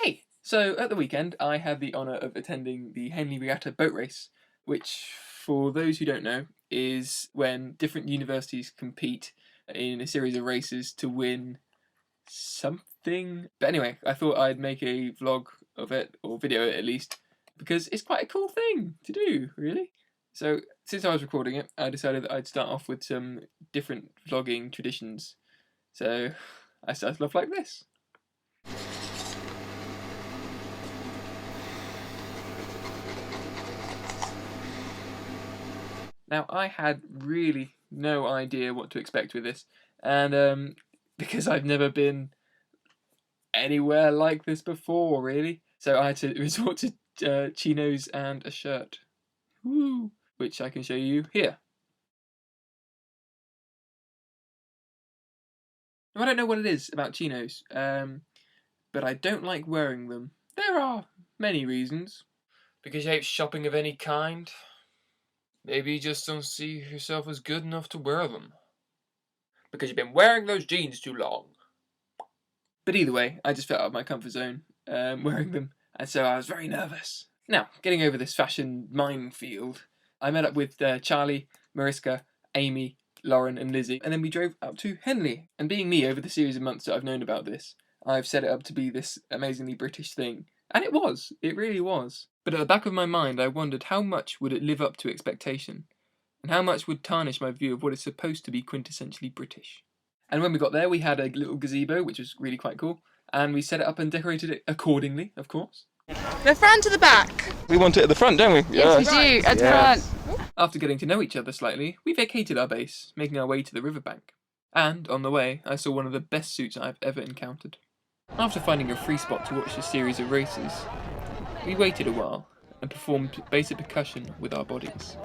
Hey! So, at the weekend, I had the honour of attending the Henley Regatta boat race, which, for those who don't know, is when different universities compete in a series of races to win something. But anyway, I thought I'd make a vlog of it, or video it at least, because it's quite a cool thing to do, really. So, since I was recording it, I decided that I'd start off with some different vlogging traditions. So, I started off like this. Now, I had really no idea what to expect with this, and because I've never been anywhere like this before, really, so I had to resort to chinos and a shirt, woo, which I can show you here. Now, I don't know what it is about chinos, but I don't like wearing them. There are many reasons. Because you hate shopping of any kind? Maybe you just don't see yourself as good enough to wear them. Because you've been wearing those jeans too long. But either way, I just felt out of my comfort zone wearing them, and so I was very nervous. Now, getting over this fashion minefield, I met up with Charlie, Mariska, Amy, Lauren and Lizzie, and then we drove out to Henley. And being me, over the series of months that I've known about this, I've set it up to be this amazingly British thing. And it really was. But at the back of my mind, I wondered how much would it live up to expectation, and how much would tarnish my view of what is supposed to be quintessentially British. And when we got there, we had a little gazebo, which was really quite cool, and we set it up and decorated it accordingly, of course. The front to the back. We want it at the front, don't we? Yes, we do, at the front. After getting to know each other slightly, we vacated our base, making our way to the riverbank. And, on the way, I saw one of the best suits I've ever encountered. After finding a free spot to watch a series of races, we waited a while and performed basic percussion with our bodies.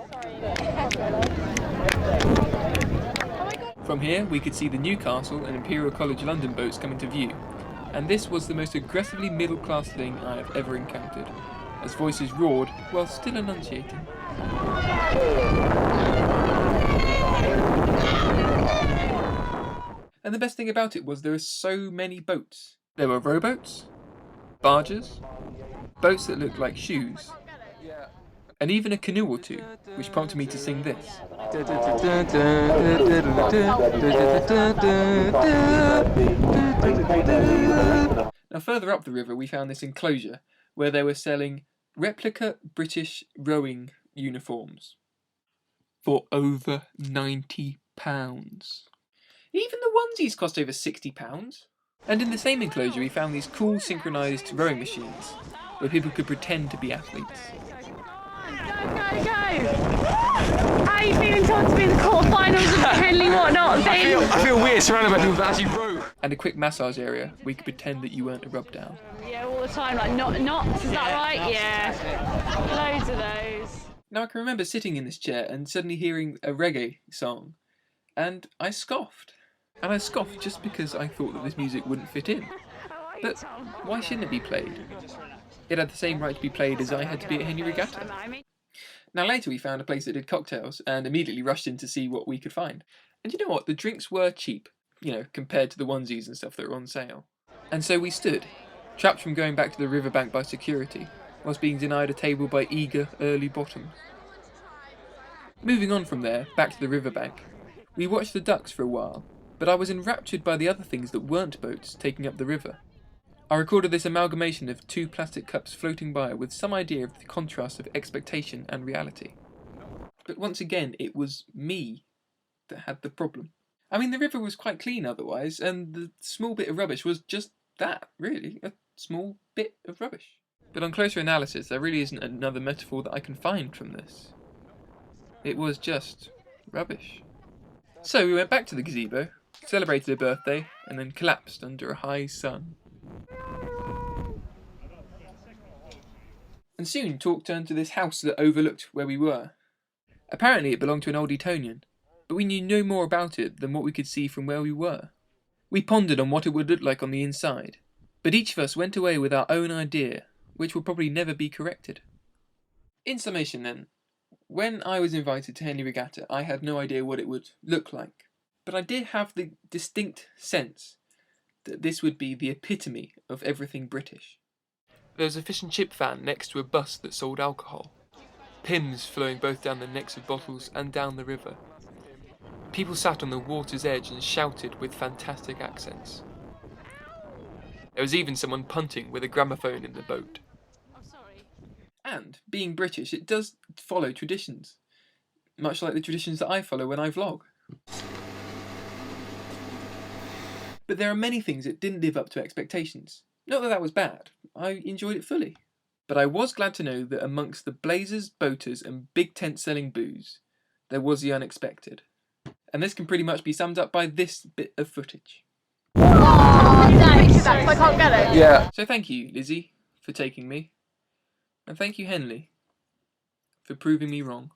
From here, we could see the Newcastle and Imperial College London boats come into view, and this was the most aggressively middle-class thing I have ever encountered, as voices roared while still enunciating. And the best thing about it was there were so many boats. There were rowboats, barges, boats that looked like shoes, and even a canoe or two, which prompted me to sing this. Now further up the river we found this enclosure where they were selling replica British rowing uniforms for over £90. Even the onesies cost over £60. And in the same enclosure we found these cool synchronised rowing machines where people could pretend to be athletes. Go! How are you feeling towards to be in the quarterfinals of Henley whatnot? I feel weird surrounded by people that actually row. And a quick massage area where you could pretend that you weren't a rub down. Yeah, all the time, like knots, is that right? Yeah. Loads of those. Now I can remember sitting in this chair and suddenly hearing a reggae song, and I scoffed. And I scoffed just because I thought that this music wouldn't fit in. But why shouldn't it be played? It had the same right to be played as I had to be at Henley Regatta. Now later we found a place that did cocktails and immediately rushed in to see what we could find. And you know what, the drinks were cheap, compared to the onesies and stuff that were on sale. And so we stood, trapped from going back to the riverbank by security, whilst being denied a table by eager early bottoms. Moving on from there, back to the riverbank, we watched the ducks for a while, but I was enraptured by the other things that weren't boats taking up the river. I recorded this amalgamation of two plastic cups floating by with some idea of the contrast of expectation and reality. But once again, it was me that had the problem. I mean, the river was quite clean otherwise, and the small bit of rubbish was just that, really, a small bit of rubbish. But on closer analysis, there really isn't another metaphor that I can find from this. It was just rubbish. So we went back to the gazebo, celebrated a birthday, and then collapsed under a high sun. And soon talk turned to this house that overlooked where we were. Apparently it belonged to an old Etonian, but we knew no more about it than what we could see from where we were. We pondered on what it would look like on the inside, but each of us went away with our own idea, which will probably never be corrected. In summation then, when I was invited to Henley Regatta, I had no idea what it would look like, but I did have the distinct sense that this would be the epitome of everything British. There was a fish and chip van next to a bus that sold alcohol. Pins flowing both down the necks of bottles and down the river. People sat on the water's edge and shouted with fantastic accents. There was even someone punting with a gramophone in the boat. And, being British, it does follow traditions. Much like the traditions that I follow when I vlog. But there are many things that didn't live up to expectations. Not that that was bad, I enjoyed it fully. But I was glad to know that amongst the blazers, boaters and big tent selling booze, there was the unexpected. And this can pretty much be summed up by this bit of footage. Thanks, I can't get it. Yeah. So thank you, Lizzie, for taking me. And thank you, Henley, for proving me wrong.